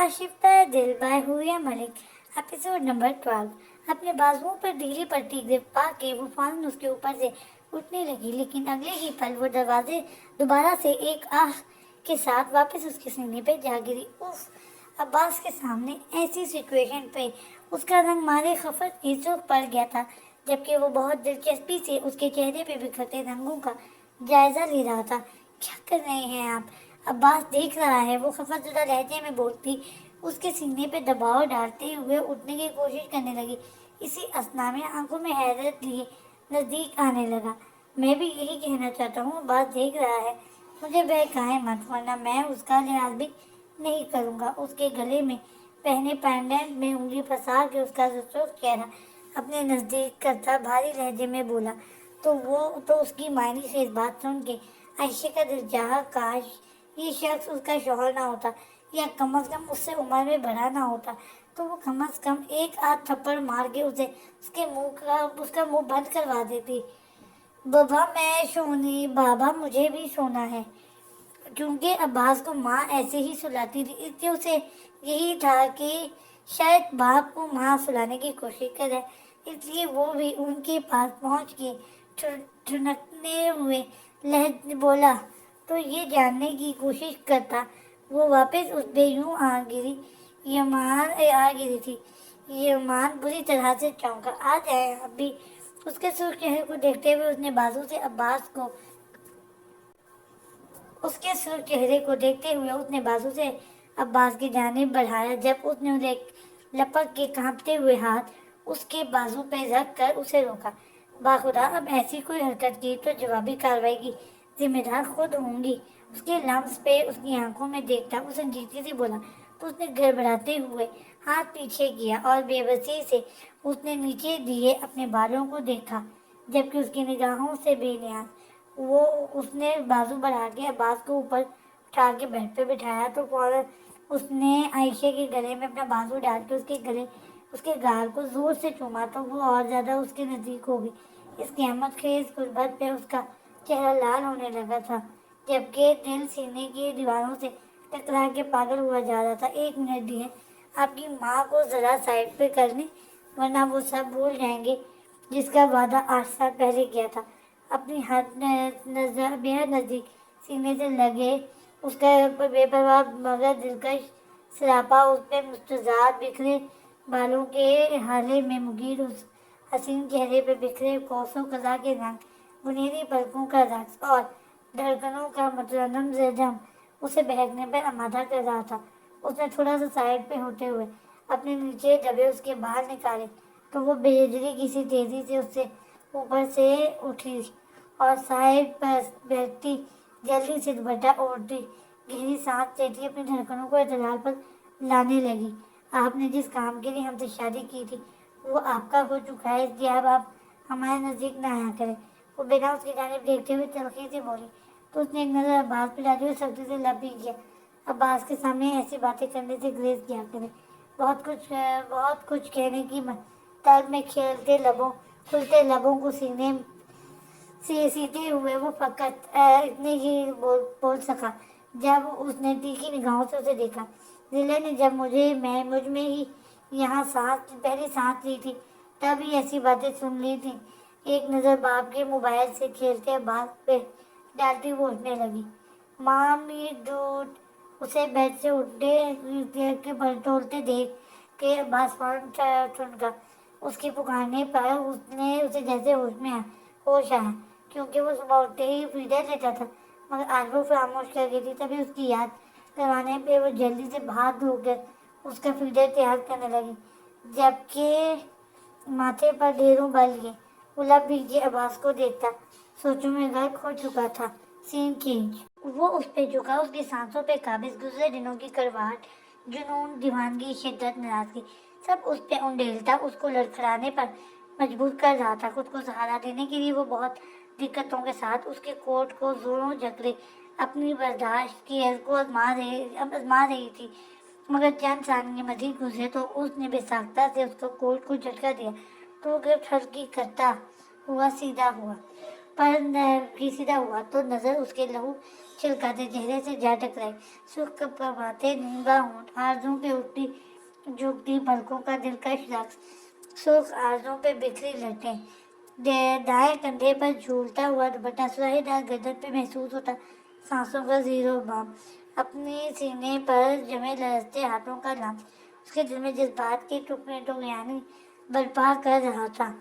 आशिफ्ता दिल by Huriya Malik. Episode number 12। अपने बाजुओं पर ढीली पट्टी ग्रिप पा के वो फौरन उसके ऊपर से उठने लगी, लेकिन अगले ही पल वो दरवाजे दोबारा से एक आह के साथ वापस उसके सीने पे जा गिरी। उफ! अब्बास के सामने ऐसी सिचुएशन पे उसका रंग मारे खफत की चौक पड़ गया था, जबकि वो बहुत दिलचस्पी से उसके चेहरे पे बिखरते रंगों का जायजा ले रहा था। क्या कर रहे हैं आप? अब्बास देख रहा है, वो खफाजुदा लहजे में बोलती उसके सीने पे दबाव डालते हुए उठने की कोशिश करने लगी। इसी असना में आंखों में हैरत लिए नजदीक आने लगा। मैं भी यही कहना चाहता हूँ, अब्बास देख रहा है, मुझे बहकाए मत, वरना मैं उसका लिहाज भी नहीं करूँगा। उसके गले में पहने पेंडेंट में उंगली फंसा के उसका सुस्त चेहरा अपने नजदीक करता भारी लहजे में बोला। तो उसकी मायनी से इस बात सुन के आयशा का दिल चाहा, काश ये शख्स उसका शौहर ना होता, या कम अज कम उससे उम्र में बड़ा ना होता, तो वो कम अज कम एक आध थप्पड़ मार के उसका मुंह बंद करवा देती। बाबा मैं सोनी, बाबा मुझे भी सोना है। क्योंकि अब्बास को माँ ऐसे ही सुलाती थी, इसलिए उसे यही था कि शायद बाप को माँ सुलाने की कोशिश करे, इसलिए वो भी उनके पास पहुंच के ठुनकने हुए लहज बोला, तो ये जानने की कोशिश करता। वो वापस उस पे यूं आ गिरी थी। यमान बुरी तरह से चौंका। आ जाए अभी। उसके सुर्ख चेहरे को देखते हुए उसने बाजू से अब्बास को उसके सुर्ख चेहरे को देखते हुए उसने बाजू से अब्बास की जानिब बढ़ाया। जब उसने उसे लपक के कांपते हुए हाथ उसके बाजू पे रख कर उसे रोका। बाखुदा अब ऐसी कोई हरकत की तो जवाबी कार्रवाई की जिम्मेदार खुद होंगी। उसके लम्स पे उसकी आंखों में देखता वो संजीदगी से बोला। तो उसने गड़बड़ाते हुए हाथ पीछे किया और बेबसी से उसने नीचे दिए अपने बालों को देखा, जबकि उसकी निगाहों से बेनियाज वो उसने बाजू बढ़ा के अब्बास को ऊपर उठा के बेड पे बिठाया। तो फौरन उसने आयशा के गले में अपना बाजू डाल के उसके गाल को जोर से चूमा, तो वो और ज्यादा उसके नजदीक हो गई। इस क़यामत खेज गुर्बत पे उसका चेहरा लाल होने लगा था, जबकि दिल सीने की दीवारों से टकरा के पागल हुआ जा रहा था। 1 मिनट दिए आपकी माँ को जरा साइड पे करने, वरना वो सब भूल जाएंगे जिसका वादा 8 साल पहले किया था। अपनी हाथ नजर बेहद नजदीक सीने से लगे उसका बेपरवाह मगर दिलकश सरापा उस पे मुस्तजाद बिखरे बालों के हाले में मुगीर उस हसीन चेहरे पे बिखरे कोसों कजा के रंग, बुनेरी पलकों का रक्स और धड़कनों का मतरनम जम उसे बहकने पर आमादा कर रहा था। उसने थोड़ा सा साइड पे होते हुए अपने नीचे दबे उसके बाहर निकाले, तो वो बेहजरी किसी तेजी से उससे ऊपर से उठी और साइड पर बैठती जल्दी से दुपट्टा ओढ़ती गहरी सांस लेती अपनी धड़कनों को इतलाल पर लाने लगी। आपने जिस काम के लिए हमसे शादी की थी वो आपका हो चुका है, इसलिए अब आप हमारे नजदीक न आया करें। वो बिना उसकी जानिब देखते हुए तलखी से बोली। तो उसने एक नजर अब्बास पे डाली और सख्ती से लब भी किया। अब्बास के सामने ऐसी बातें करने से ग्रेज किया करें। बहुत कुछ कहने की तलब में खुलते लबों को सीने से सीते हुए वो फकत इतने ही बोल सका जब उसने तीखी निगाहों से उसे देखा। जिले ने जब मुझ में ही यहाँ पहली सांस ली थी, तब ही ऐसी बातें सुन ली थी। एक नज़र बाप के मोबाइल से खेलते बात पे डालती वो उठने लगी। मामी दूध उसे बेड से उठने के बटोरते देख के अब्बास फौरन ठुनका। उसके पुकारने पर उसने उसे जैसे होश आया, क्योंकि वो सुबह उठते ही फीडर लेता था, मगर आज वो फरामोश कर गई थी। तभी उसकी याद करवाने पे वो जल्दी से हाथ धोकर उसका फीडर तैयार करने लगी, जबकि माथे पर ढेरों बल लिए वो लब भीगे अब्बास को देखता सोचों में गर्क हो चुका था। Scene change. वो उस पे झुका, उसकी सांसों पे काबिज, गुजरे दिनों की कड़वाहट, जुनून, दीवानगी, शिद्दत, नाराजगी सब उस पे उंडेलता उसको लड़खड़ाने पर मजबूर कर रहा था। खुद को सहारा देने के लिए वो बहुत दिक्कतों के साथ उसके कोट को जोरों जकड़े अपनी बर्दाश्त की हद को आजमा रही थी, मगर चंद सानिये मजीद गुजरे तो उसने बेसाख्ता से उसको कोट को झटका दिया, तो वो गिरफ्त हल्की करता हुआ सीधा हुआ तो नजर उसके लहू छलकाते चेहरे से जा टकराई। सुख कपकपाते नींबा होंठ, आरज़ू पे उठती झुकती पलकों का दिलकश रक्स, सुख आरज़ू पे बिखरी लटें, दाएं कंधे पर झूलता हुआ दुपट्टा, सुराहीदार गर्दन पे महसूस होता सांसों का जीरो बम, अपने सीने पर जमे लरसते हाथों का लम्ब। उसके दिल में जज्बात की टुकड़ियां बर्पा कर रहा था।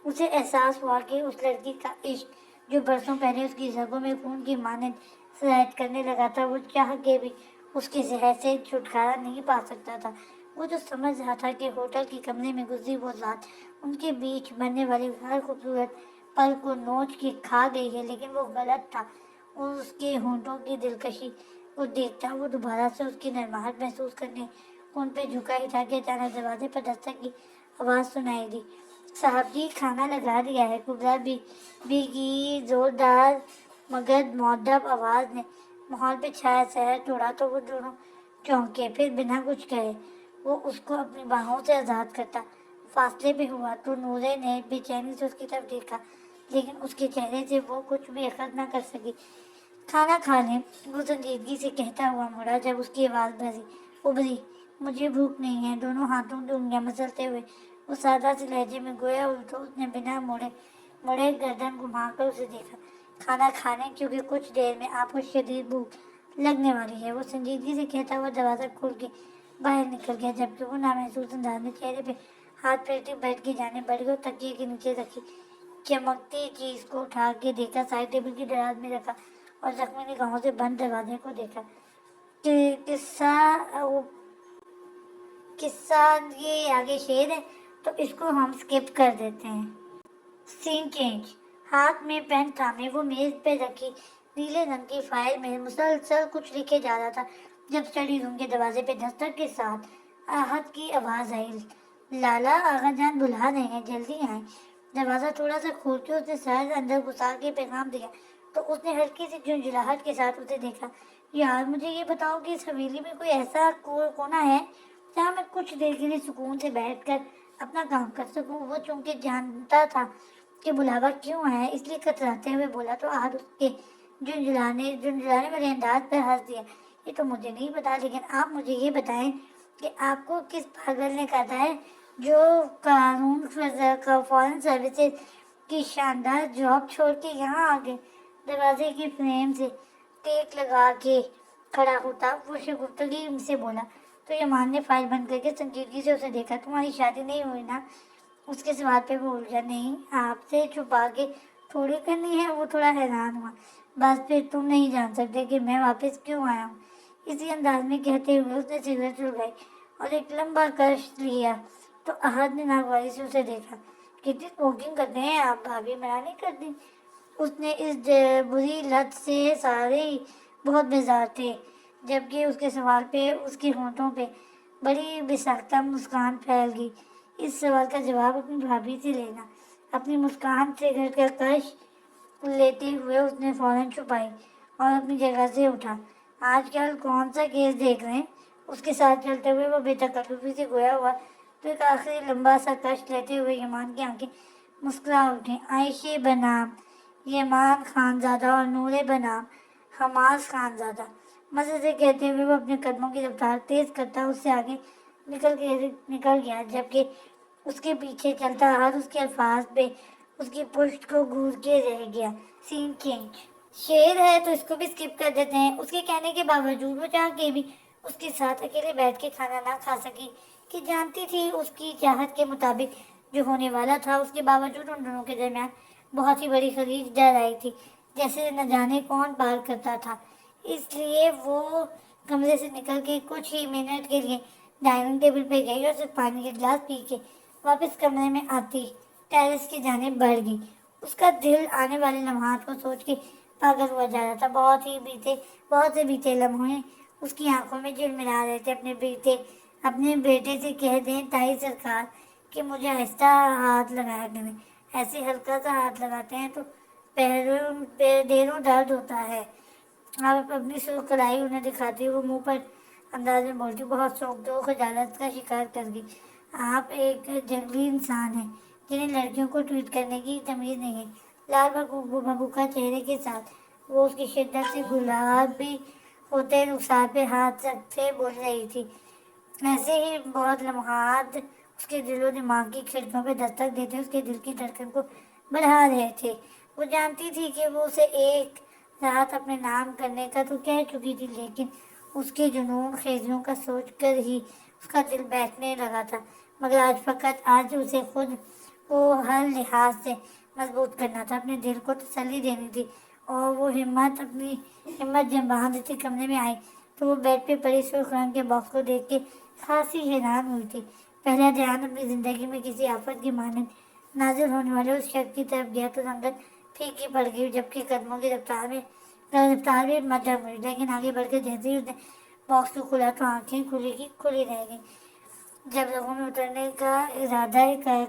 उसे एहसास हुआ कि उस लड़की का इश्क, जो बरसों पहले उसकी रगों में खून की मानद सरायत करने लगा था, वो चाह के भी उसके जहर से छुटकारा नहीं पा सकता था। वो जो समझ रहा था कि होटल के कमरे में गुजरी वो रात उनके बीच बनने वाली हर खूबसूरत पल को नोच के खा गई है, लेकिन वो गलत था। उसके होंठों की दिलकशी को देखता वो दोबारा से उसकी नरमाहट महसूस करने उन पे झुका ही था कि अचानक दरवाजे पर दस्तक की आवाज़ सुनाई दी। साहब जी, खाना लगा दिया है। कुबरा भी की जोरदार मगर मुअद्दब आवाज़ ने माहौल पे छाया सहर तोड़ा तो वो दोनों चौंके। फिर बिना कुछ कहे वो उसको अपनी बाहों से आज़ाद करता फासले पे हुआ तो नूरे ने बेचैनी से उसकी तरफ देखा, लेकिन उसके चेहरे से वो कुछ भी अखज़ न कर सकी। खाना खा लें, वो संजीदगी से कहता हुआ मुड़ा। जब उसकी आवाज़ उभरी, मुझे भूख नहीं है। दोनों हाथों की उंगलियां मसलते हुए वो सादा से लहजे में गोया तो उसने बिना मुड़े गर्दन घुमाकर उसे देखा। खाना खाने, क्योंकि कुछ देर में आपको शदीद भूख लगने वाली है, वो संजीदगी से कहता हुआ दरवाज़ा खोल के बाहर निकल गया। जबकि वो नामहसूस अंदाज में चेहरे पे हाथ फेरती बेड की जाने बढ़ गई और तकिए के नीचे रखी चमकती चीज को उठा के देखा, साइड टेबल की दराज में रखा और जख्मी निगाहों से बंद दरवाजे को देखा। किस्सा ये आगे शेर है, तो इसको हम स्किप कर देते हैं। Scene change. हाथ में पेन थामे वो मेज पे रखी नीले रंग की फाइल में मुसलसल कुछ लिखे जा रहा था, जब स्टडी रूम के दरवाजे पे दस्तक के साथ आहत की आवाज आई। लाला, आगा जान बुला रहे हैं, जल्दी आए। दरवाजा थोड़ा सा खोल के उसने सर अंदर घुसा के पैगाम दिया तो उसने हल्की सी झुंझलाहट के साथ उसे देखा। यार, मुझे ये बताओ कि इस हवेली में कोई ऐसा कोना है जहाँ मैं कुछ देर के लिए सुकून से बैठकर अपना काम कर सकूं। वो चूंकि जानता था कि बुलावा क्यों है, इसलिए कतराते हुए बोला तो आहत उसके झुंझलाने वाले अंदाज पर हंस दिया। ये तो मुझे नहीं पता, लेकिन आप मुझे ये बताएं कि आपको किस पागल ने कहा है जो फॉरेन सर्विसेज की शानदार जॉब छोड़ के यहाँ आ गए। दरवाजे की फ्रेम से टेक लगा के खड़ा होता वो शगुफ्तगी से बोला तो यमान ने फाइल बंद करके संजीदगी से उसे देखा। तुम्हारी शादी नहीं हुई ना? उसके सवाल पे वो उलझा। नहीं, आपसे छुपा के थोड़ी करनी है। वो थोड़ा हैरान हुआ। बस फिर तुम नहीं जान सकते कि मैं वापस क्यों आया हूँ। इसी अंदाज में कहते हुए उसने सिगरेट उगाई और एक लंबा कश लिया तो आहत ने नागवारी से उसे देखा। कितनी स्मोकिंग करते हैं आप? भाभी मना नहीं करती? उसने इस बुरी लत से सारे बहुत बेजार थे, जबकि उसके सवाल पे उसके होंठों पे बड़ी बेसाख्ता मुस्कान फैल गई। इस सवाल का जवाब अपनी भाभी से लेना। अपनी मुस्कान से घर का कश लेते हुए उसने फौरन छुपाई और अपनी जगह से उठा। आजकल कौन सा केस देख रहे हैं? उसके साथ चलते हुए वो बेतकल्लुफी से गोया हुआ तो एक आखिरी लंबा सा कश लेते हुए यमान की आंखें मुस्कुरा उठी। आयशे बनाम यमान खानजादा और नूरे बनाम हमास खानजादा। मजे से कहते हुए वो अपने कदमों की रफ्तार तेज करता उससे आगे निकल गया, जबकि उसके पीछे चलता हर उसके अल्फाज पे उसकी पुष्ट को घूर के रह गया। Scene change. शेर है तो इसको भी स्किप कर देते हैं। उसके कहने के बावजूद वो चाह के भी उसके साथ अकेले बैठ के खाना ना खा सकी कि जानती थी उसकी चाहत के मुताबिक जो होने वाला था। उसके बावजूद उन दोनों के दरमियान बहुत ही बड़ी खलीज डर आई थी, जैसे न जाने कौन पार करता था। इसलिए वो कमरे से निकल के कुछ ही मिनट के लिए डाइनिंग टेबल पे गई और सिर्फ पानी के गिलास पी के वापस कमरे में आती टेरेस की जानिब बढ़ गई। उसका दिल आने वाले लम्हात को सोच के पागल हुआ जा रहा था। बहुत से बीते लम्हे उसकी आंखों में झिलमिला रहे थे। अपने बेटे से कह दें ताई सरकार कि मुझे आहिस्ता हाथ लगाया करें, ऐसे हल्का सा हाथ लगाते हैं तो पैरों दर्द होता है। आप अपनी सुर्ख कलाई उन्हें दिखाती हुए मुंह पर अंदाज में बोलती, बहुत शौक दो खजालत का शिकार कर गई। आप एक जंगली इंसान हैं जिन्हें लड़कियों को ट्वीट करने की तमीज़ नहीं है। लाल भभूका चेहरे के साथ وہ اس کی شدت سے گلابی ہوتے رخسار پہ ہاتھ رکھتے بول رہی تھی۔ ایسے ہی بہت لمحات اس کے دل و دماغ کی کھڑکیوں پہ دستک دیتے اس کے دل کی دھڑکن کو بڑھا رہے تھے۔ وہ جانتی تھی کہ وہ اسے ایک رات اپنے نام کرنے کا تو کہہ چکی تھی، لیکن اس کے جنون خیزیوں کا سوچ کر ہی اس کا دل بیٹھنے لگا تھا۔ مگر آج اسے خود کو ہر لحاظ سے مضبوط کرنا تھا، اپنے دل کو تسلی دینی تھی، اور وہ اپنی ہمت جب باندھتی کمرے میں آئی تو وہ بیڈ پہ پڑی سرخ رنگ کے باکس کو دیکھ کے خاصی حیران ہوئی تھی۔ پہلا دھیان اپنی زندگی میں کسی آفت کی مانند نازل ہونے والے اس شخص کی طرف گیا تو رنگت پھیکی پڑ گئی، جبکہ قدموں کی رفتار بھی مدھم ہوئی، لیکن آگے بڑھ کے جیسے ہی اس نے باکس کو کھولا تو آنکھیں کھلی رہ گئیں۔ جب لوگوں میں اترنے کا ارادہ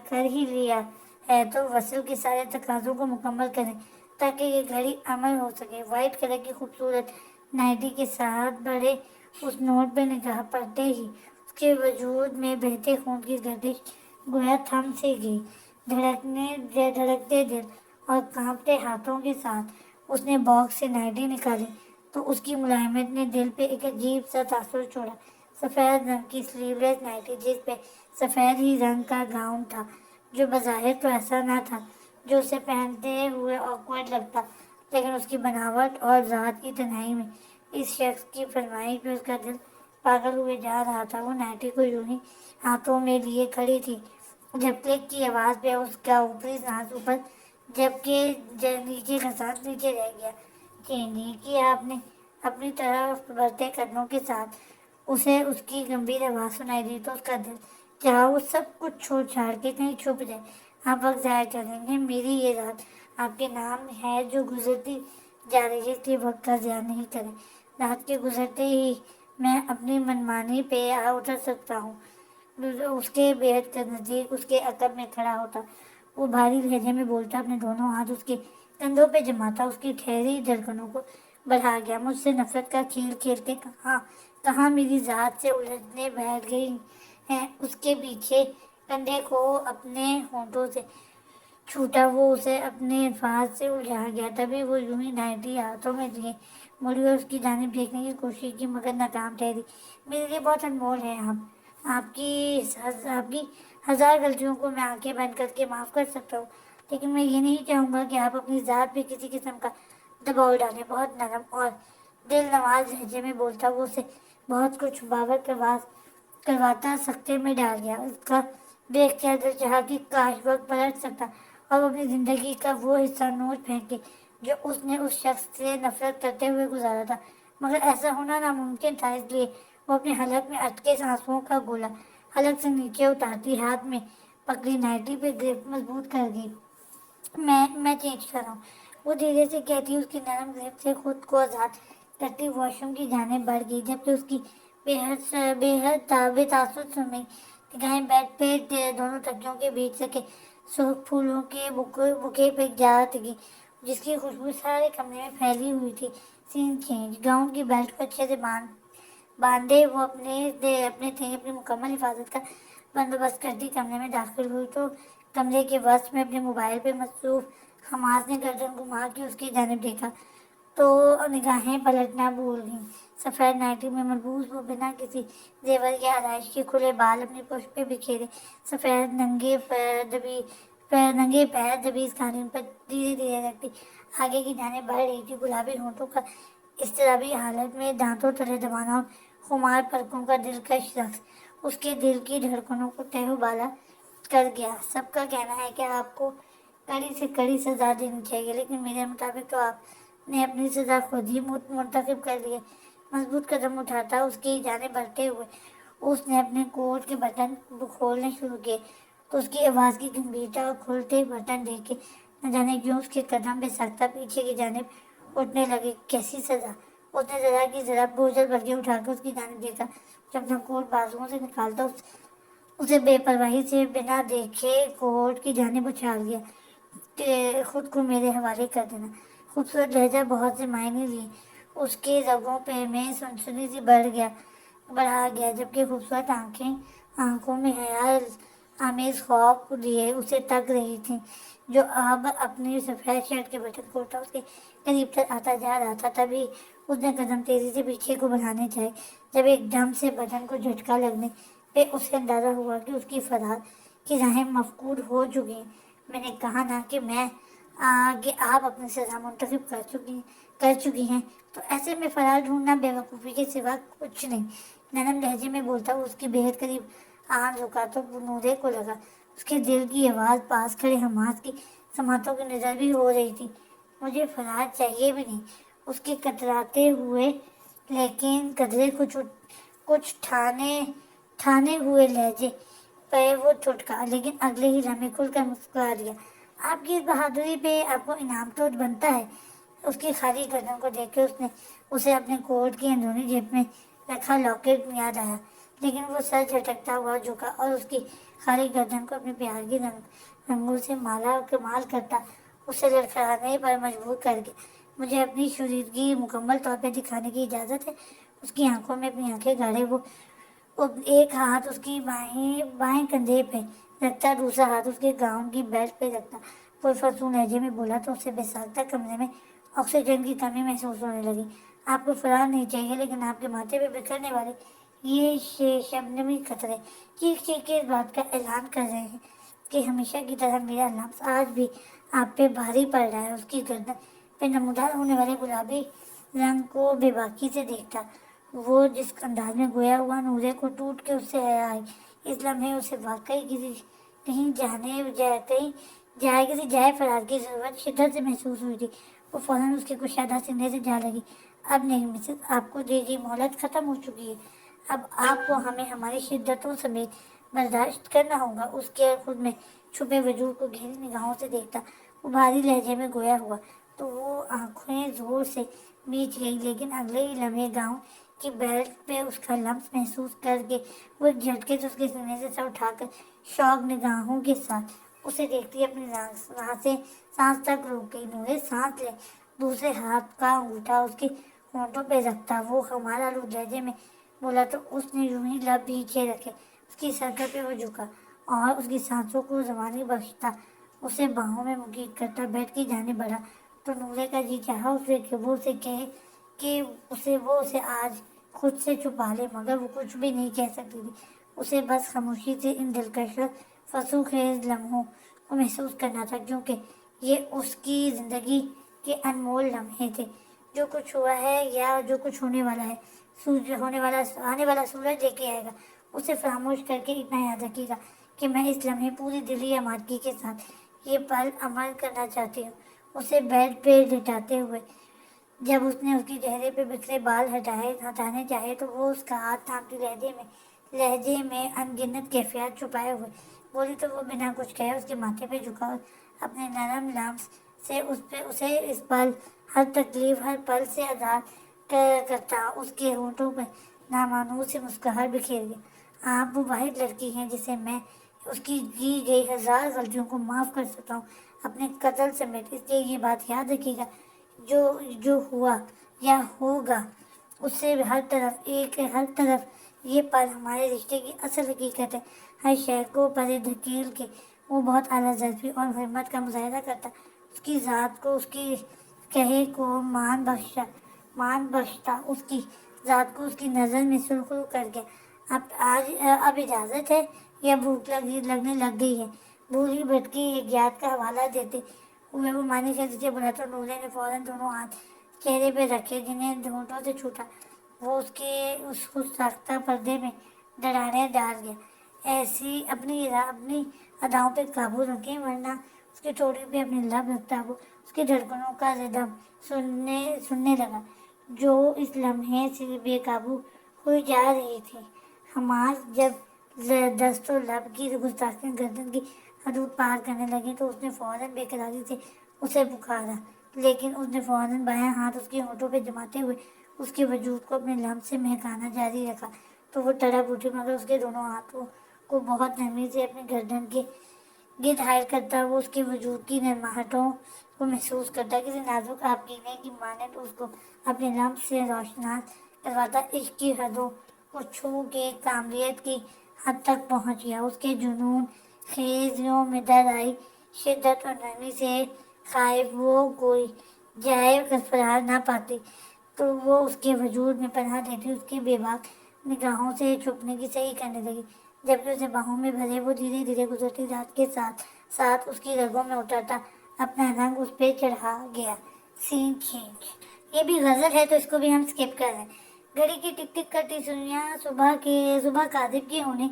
کر ہی لیا ہے تو وصل کے سارے تقاضوں کو مکمل کریں تاکہ یہ گھڑی عمل ہو سکے۔ وائٹ کلر کی خوبصورت نائٹی کے ساتھ بڑے اس نوٹ پہ نگاہ پڑتے ہی اس کے وجود میں بہتے خون کی گردش گویا تھم سی گئی۔ دھڑکتے دل اور کانپتے ہاتھوں کے ساتھ اس نے باکس سے نائٹی نکالی تو اس کی ملائمت نے دل پہ ایک عجیب سا تاثر چھوڑا۔ سفید رنگ کی سلیو لیس نائٹی جس پہ سفید ہی رنگ کا گاؤن تھا، جو بظاہر تو ایسا نہ تھا جو اسے پہنتے ہوئے آکورڈ لگتا، لیکن اس کی بناوٹ اور ذات کی تنہائی میں اس شخص کی فرمائش پہ اس کا دل پاگل ہوئے جا رہا تھا۔ وہ نائٹی کو یوں ہی ہاتھوں میں لیے کھڑی تھی جب کلک کی آواز پہ اس کا اوپری سانس اوپر جبکہ نیچے کا سانس نیچے رہ گیا۔ چینج کیا آپ نے؟ اپنی طرف بڑھتے قدموں کے ساتھ اسے اس کی گمبھیر آواز سنائی دی تو اس کا دل چاہا وہ سب کچھ چھوڑ چھاڑ کے کہیں چھپ جائے۔ آپ وقت ضائع کریں گے؟ میری یہ رات آپ کے نام ہے جو گزرتی جا رہی ہے، اس لیے وقت کا ضیاع نہیں کریں۔ رات کے گزرتے ہی میں اپنی منمانی پہ اتر سکتا ہوں۔ اس کے بےحد نزدیک اس کے عقب میں کھڑا ہوتا، وہ بھاری لہجے میں بولتا، اپنے دونوں ہاتھ اس کے کندھوں پہ جماتا، اس کی ٹھہری دھڑکنوں کو بڑھا گیا۔ مجھ سے نفرت کا کھیل کھیل کے کہاں میری ذات سے الجھنے بیٹھ گئی ہیں۔ اس کے پیچھے کندھے کو اپنے ہونٹوں سے چھوٹا، وہ اسے اپنے الفاظ سے الجھا گیا۔ تبھی وہ یوں ہی نائٹی ہاتھوں میں لیے مڑی اور اس کی جانب دیکھنے کی کوشش کی، مگر ناکام ٹھہری۔ میرے لیے بہت انمول ہیں آپ کی ہزار غلطیوں کو میں آنکھیں بند کر کے معاف کر سکتا ہوں، لیکن میں یہ نہیں چاہوں گا کہ آپ اپنی ذات پہ کسی قسم کا دباؤ ڈالیں۔ بہت نرم اور دل نواز لہجے میں بولتا وہ اسے بہت کچھ باور کرواتا سکتے میں ڈال گیا۔ اس کا بے اختیار دل چاہا کہ کاش وقت پلٹ سکتا اور وہ اپنی زندگی کا وہ حصہ نوچ پھینکے جو اس نے اس شخص سے نفرت کرتے ہوئے گزارا تھا، مگر ایسا ہونا ناممکن تھا۔ اس لیے وہ اپنے حلق میں اٹکے آنسوؤں کا گولا حلق سے نیچے اتارتی ہاتھ میں پکڑی نائٹی پہ گرفت مضبوط کر گئی۔ میں چینج کر رہا ہوں، وہ دھیرے سے کہتی اس کی نرم گرفت سے خود کو آزاد کرتی واش روم کی جانب بڑھ گئی، جبکہ اس کی بے حد بے تاثر سرمئی نگاہیں بیڈ پہ دونوں تکیوں کے بیچ رکھے سرخ پھولوں کے بوکے پہ جا ٹکی جس کی خوشبو سارے کمرے میں پھیلی ہوئی تھی۔ سین چینج۔ گاؤن کی بیلٹ کو اچھے سے باندھے وہ اپنی مکمل حفاظت کا بندوبست کرتی کمرے میں داخل ہوئی تو کمرے کے وسط میں اپنے موبائل پہ مصروف حماس نے گردن گھما کے اس کی جانب دیکھا تو نگاہیں پلٹنا بھول گئیں۔ سفید نائٹی میں ملبوس وہ بنا کسی زیور یا آرائش کے کھلے بال اپنے پشت پہ بکھیرے سفید ننگے پیر دبی قالین پر دھیرے دھیرے رکھتی آگے کی جانب بڑھ رہی تھی۔ گلابی ہونٹوں کا اضطرابی حالت میں دانتوں تلے دبانا اور خمار پلکوں کا دلکش رقص اس کے دل کی دھڑکنوں کو تہہ و بالا کر گیا۔ سب کا کہنا ہے کہ آپ کو کڑی سے کڑی سزا دینی چاہیے، لیکن میرے مطابق تو آپ نے اپنی سزا خود ہی منتخب کر لی ہے۔ مضبوط قدم اٹھاتا اس کی جانب بڑھتے ہوئے اس نے اپنے کوٹ کے بٹن کھولنے شروع کیے تو اس کی آواز کی گمبھیرتا اور کھلتے بٹن دیکھ کے نہ جانے کیوں اس کے قدم بے ساختہ پیچھے کی جانب اٹھنے لگے۔ کیسی سزا؟ اس نے ذرا کی ذرا بوجھل بلکہ اٹھا کے اس کی جانب دیکھا، جب اپنا کوٹ بازوؤں سے نکالتا اسے بے پرواہی سے بنا دیکھے کوٹ کی جانب اچھال دیا کہ خود کو میرے حوالے کر دینا۔ خوبصورت لہجہ بہت سے معنی لیے اس کے رگوں پہ میں سنسنی سی بڑھا گیا، جبکہ خوبصورت آنکھوں میں حیا आमेज खौफ लिए उसे तक रही थी, जो अब अपनी सफेद शर्ट के बटन को उठा उसके करीब तक आता जा रहा था। तभी उसने कदम तेजी से पीछे को बढ़ाने चाहे, जब एकदम से बटन को झटका लगने पे उसे अंदाजा हुआ कि उसकी फरार की राहें मफकूद हो चुकी हैं। मैंने कहा ना कि कि आप अपनी सजा मुंतखब कर चुकी हैं, तो ऐसे में फरार ढूंढना बेवकूफ़ी के सिवा कुछ नहीं। नरम लहजे में बोलता हुआ उसकी बेहद करीब आंख झुका तो नूरे को लगा उसके दिल की आवाज़ पास खड़े हमास की समातों की नज़र भी हो रही थी। मुझे फरार चाहिए भी नहीं, उसके कतराते हुए लेकिन कदरे कुछ ठाने हुए लहजे पे वो छुटका, लेकिन अगले ही लम्हे खुलकर मुस्कुरा दिया। आपकी इस बहादुरी पे आपको इनाम तो बनता है। उसकी खाली गर्दन को देख के उसे अपने कोट की अंदरूनी जेब में रखा लॉकेट याद आया, लेकिन वो सर झटकता हुआ झुका और उसकी खाली गर्दन को अपने प्यार की रंगों से माला कमाल करता उसे लड़खड़ाने पर मजबूर कर गया। मुझे अपनी शुरीदगी मुकम्मल तौर पर दिखाने की इजाज़त है। उसकी आंखों में अपनी आंखें गाड़े वो एक हाथ उसकी बाएं कंधे पे रखता, दूसरा हाथ उसके गाउन की बेल्ट पे रखता। कोई फसूं लहजे में बोला तो उसे बेसाख्ता कमरे में ऑक्सीजन की कमी महसूस होने लगी। आपको फरार नहीं चाहिए, लेकिन आपके माथे पे बिखरने वाले ये शबनमी खतरे चीख चीख के इस बात का ऐलान कर रहे हैं कि हमेशा की तरह मेरा लफ्ज़ आज भी आप पे भारी पड़ रहा है। उसकी गर्दन पे नमूदार होने वाले गुलाबी रंग को बेबाकी से देखता वो जिस अंदाज में गोया हुआ नूरे को टूट के उससे आई। इस लम्हे उसे वाकई किसी जाए फरार की जरूरत शिद्दत से महसूस हुई थी। वो फौरन उसके कुशादा सीने से जा लगी। अब नहीं मिसेस, आपको दी गई मोहलत खत्म हो चुकी है। अब आपको हमें हमारी शिद्दतों समेत बर्दाश्त करना होगा। उसके खुद में छुपे वजूद को गहरी निगाहों से देखता वो भारी लहजे में गोया हुआ तो वो आंखें जोर से मीच गई, लेकिन अगले ही लम्हे गाँव की बेल्ट पे उसका लम्स महसूस करके वो एक झटके से उसके सीने से सर उठाकर शौक निगाहों के साथ उसे देखती अपनी राह से सांस तक रुक गई। नूरे सांस ले, दूसरे हाथ का अंगूठा उसके होंठों पे रखता वो हमारा आलू लहजे में बोला तो उसने यूं ही लब पीछे रखे उसकी सरकत पे वो झुका और उसकी सांसों को जवानी बख्शता उसे बाहों में मुकीद करता बेड की जाने बढ़ा तो नूरे का जी चाहा वो उसे कहे कि उसे आज खुद से छुपा ले, मगर वो कुछ भी नहीं कह सकती थी। उसे बस खामोशी से इन दिलकश फसूखेज लम्हों को महसूस करना था, क्योंकि ये उसकी जिंदगी के अनमोल लम्हे थे। जो कुछ हुआ है या जो कुछ होने वाला है, आने वाला सूरज लेके आएगा। उसे फरामोश करके इतना याद रखिएगा कि मैं इस लम्हे पूरी दिली अमादगी के साथ ये पल अमल करना चाहती हूँ। उसे बेड पे लिटाते हुए जब उसने उसके चेहरे पे बिखरे बाल हटाने चाहे तो वो उसका हाथ थामती लहजे में अनगिनत कैफियत छुपाए हुए बोली तो वो बिना कुछ कहे उसके माथे पे झुका और अपने नरम लम्स से उसे इस पल हर तकलीफ हर पल से आज़ाद करता। उसके होंठों पर नामानूस से मुस्कुराहट बिखेर गया। आप वो वाहिद लड़की हैं जिसे मैं उसकी की गई हजार गलतियों को माफ़ कर सकता हूँ, अपने कत्ल समेत। इसलिए ये बात याद रखिएगा, जो जो हुआ या होगा उससे हर तरफ ये पल हमारे रिश्ते की असल हकीकत है। हर शय को परे धकेल के वो बहुत आला ज़र्फ़ी और हिम्मत का मुजाहिदा करता, उसकी ज़ात को उसकी कहे को मान बख्शता, उसकी ज़ात को उसकी नज़र में सुरखरू कर गया। अब इजाज़त है या भूख लगने लग गई है। भूरी भटकी एक याद का हवाला देते हुए वो मानी से बोला तो नूरे ने फौरन दोनों हाथ चेहरे पे रखे, जिन्हें होंठों से छूटा वो उसको साख्ता पर्दे में दरारें डाल गया। ऐसी अपनी अदाओं पे काबू रखें, वरना उसकी ठोड़ी पे अपनी लब रखता वो उसकी धड़कनों का रिदम सुनने लगा, जो इस लम्हे से बेकाबू हुई जा रही थी। हमार जब दस्तों लब की गुस्ताखी गर्दन की हदूद पार करने लगी तो उसने फौरन बेकरारी से उसे पुकारा, लेकिन उसने फौरन बायां हाथ उसके होंठों पे जमाते हुए उसके वजूद को अपने लम्ब से महकाना जारी रखा तो वो तड़प उठी, मगर उसके दोनों हाथों को बहुत नरमी से अपने गर्दन के गिर हायर करता वो उसके वजूद की नरमाहटों को महसूस करता, किसी नाजुक आपकीने की माने तो उसको अपने लम्ब से रोशनास करवाता। इश्क की हदों को छू के कामलियत की हद तक पहुँच गया। उसके जुनून خیزیوں میں در آئی، شدت اور نرمی سے خائف وہ کوئی جائے فرار نہ پاتی تو وہ اس کے وجود میں پناہ دیتی، اس کی بے باک نگاہوں سے چھپنے کی صحیح کرنے لگی، جبکہ اسے باہوں میں بھرے وہ دھیرے دھیرے گزرتی رات کے ساتھ ساتھ اس کی رگوں میں اترتا اپنا رنگ اس پہ چڑھا گیا۔ سین کھینچ، یہ بھی غزل ہے تو اس کو بھی ہم سکپ کر رہے ہیں۔ گھڑی کی ٹک ٹک کرتی سوئیاں صبح کاذب کے ہونے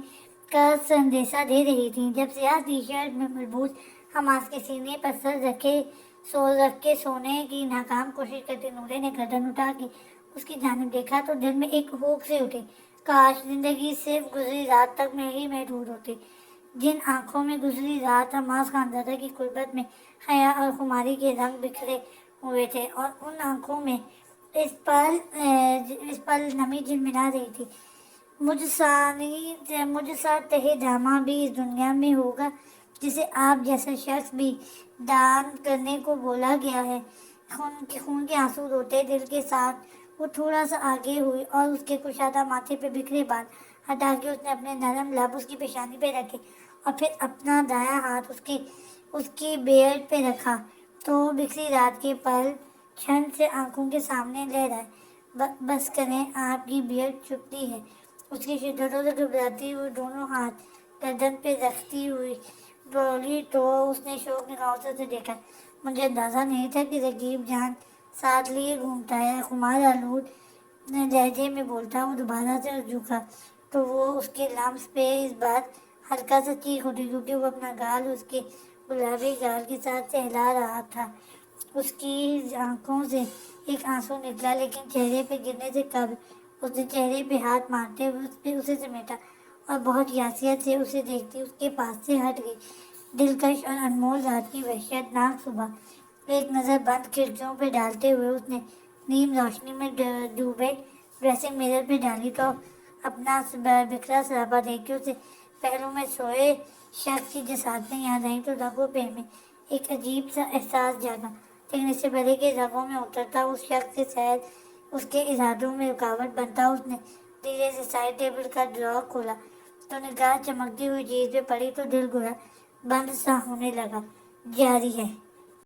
کا سندیشہ دے رہی تھیں، جب سیاہ ٹی شرٹ میں ملبوس حماس کے سینے پر سر رکھ کے سونے کی ناکام کوشش کرتے نورے نے گردن اٹھا کے اس کی جانب دیکھا تو دل میں ایک ہوک سے اٹھی، کاش زندگی صرف گزری رات تک میں ہی محدود ہوتی۔ جن آنکھوں میں گزری رات حماس خانزادہ کی قربت میں حیا اور خماری کے رنگ بکھرے ہوئے تھے، اور ان آنکھوں میں اس پل نمی جھلملا رہی تھی۔ مجھ سا تہہ داماں بھی اس دنیا میں ہوگا جسے آپ جیسا شخص بھی دان کرنے کو بولا گیا ہے۔ خون کے آنسو روتے دل کے ساتھ وہ تھوڑا سا آگے ہوئی اور اس کے کشادہ ماتھے پہ بکھرے بال ہٹا کے اس نے اپنے نرم لب اس کی پیشانی پہ رکھے اور پھر اپنا دایاں ہاتھ اس کی بیئر پہ رکھا تو بکھری رات کے پل چھن سے آنکھوں کے سامنے لہرائے۔ بس کریں، آپ کی بیئر چپتی ہے، اس کی شدتوں سے گھبراتی ہوئی دونوں ہاتھ گردن پہ رکھتی ہوئی بولی تو اس نے شوق نگاہوں سے اسے دیکھا۔ مجھے اندازہ نہیں تھا کہ رقیب جان ساتھ لیے گھومتا ہے، خمار آلود لہجے میں بولتا۔ وہ دوبارہ سے جھکا تو وہ اس کے لمس پہ اس بار ہلکا سا چیخ اٹھی، کیونکہ وہ اپنا گال اس کے گلابی گال کے ساتھ سہلا رہا تھا۔ اس کی آنکھوں سے ایک آنسو نکلا، لیکن چہرے پہ گرنے سے قبل اس نے چہرے پہ ہاتھ مارتے ہوئے اسے سمیٹا اور بہت یاسیت سے اسے دیکھتی اس کے پاس سے ہٹ گئی۔ دلکش اور انمول رات کی وحشت ناک صبح ایک نظر بند کھڑکیوں پہ ڈالتے ہوئے اس نے نیم روشنی میں ڈوبے ڈریسنگ میرر پہ ڈالی تو اپنا بکھرا سراپا دیکھ کے اسے پہلو میں سوئے شخص کی جسارتیں یاد آئیں تو رگوں پہ میں ایک عجیب سا احساس جاگا، لیکن اس سے پہلے کہ رگوں میں اترتا اس شخص کے شاید اس کے ارادوں میں رکاوٹ بنتا، اس نے دھیرے سے سائڈ ٹیبل کا ڈراور کھولا تو نگاہ چمکتی ہوئی چیز پہ پڑی تو دل گویا بند سا ہونے لگا۔ جاری ہے۔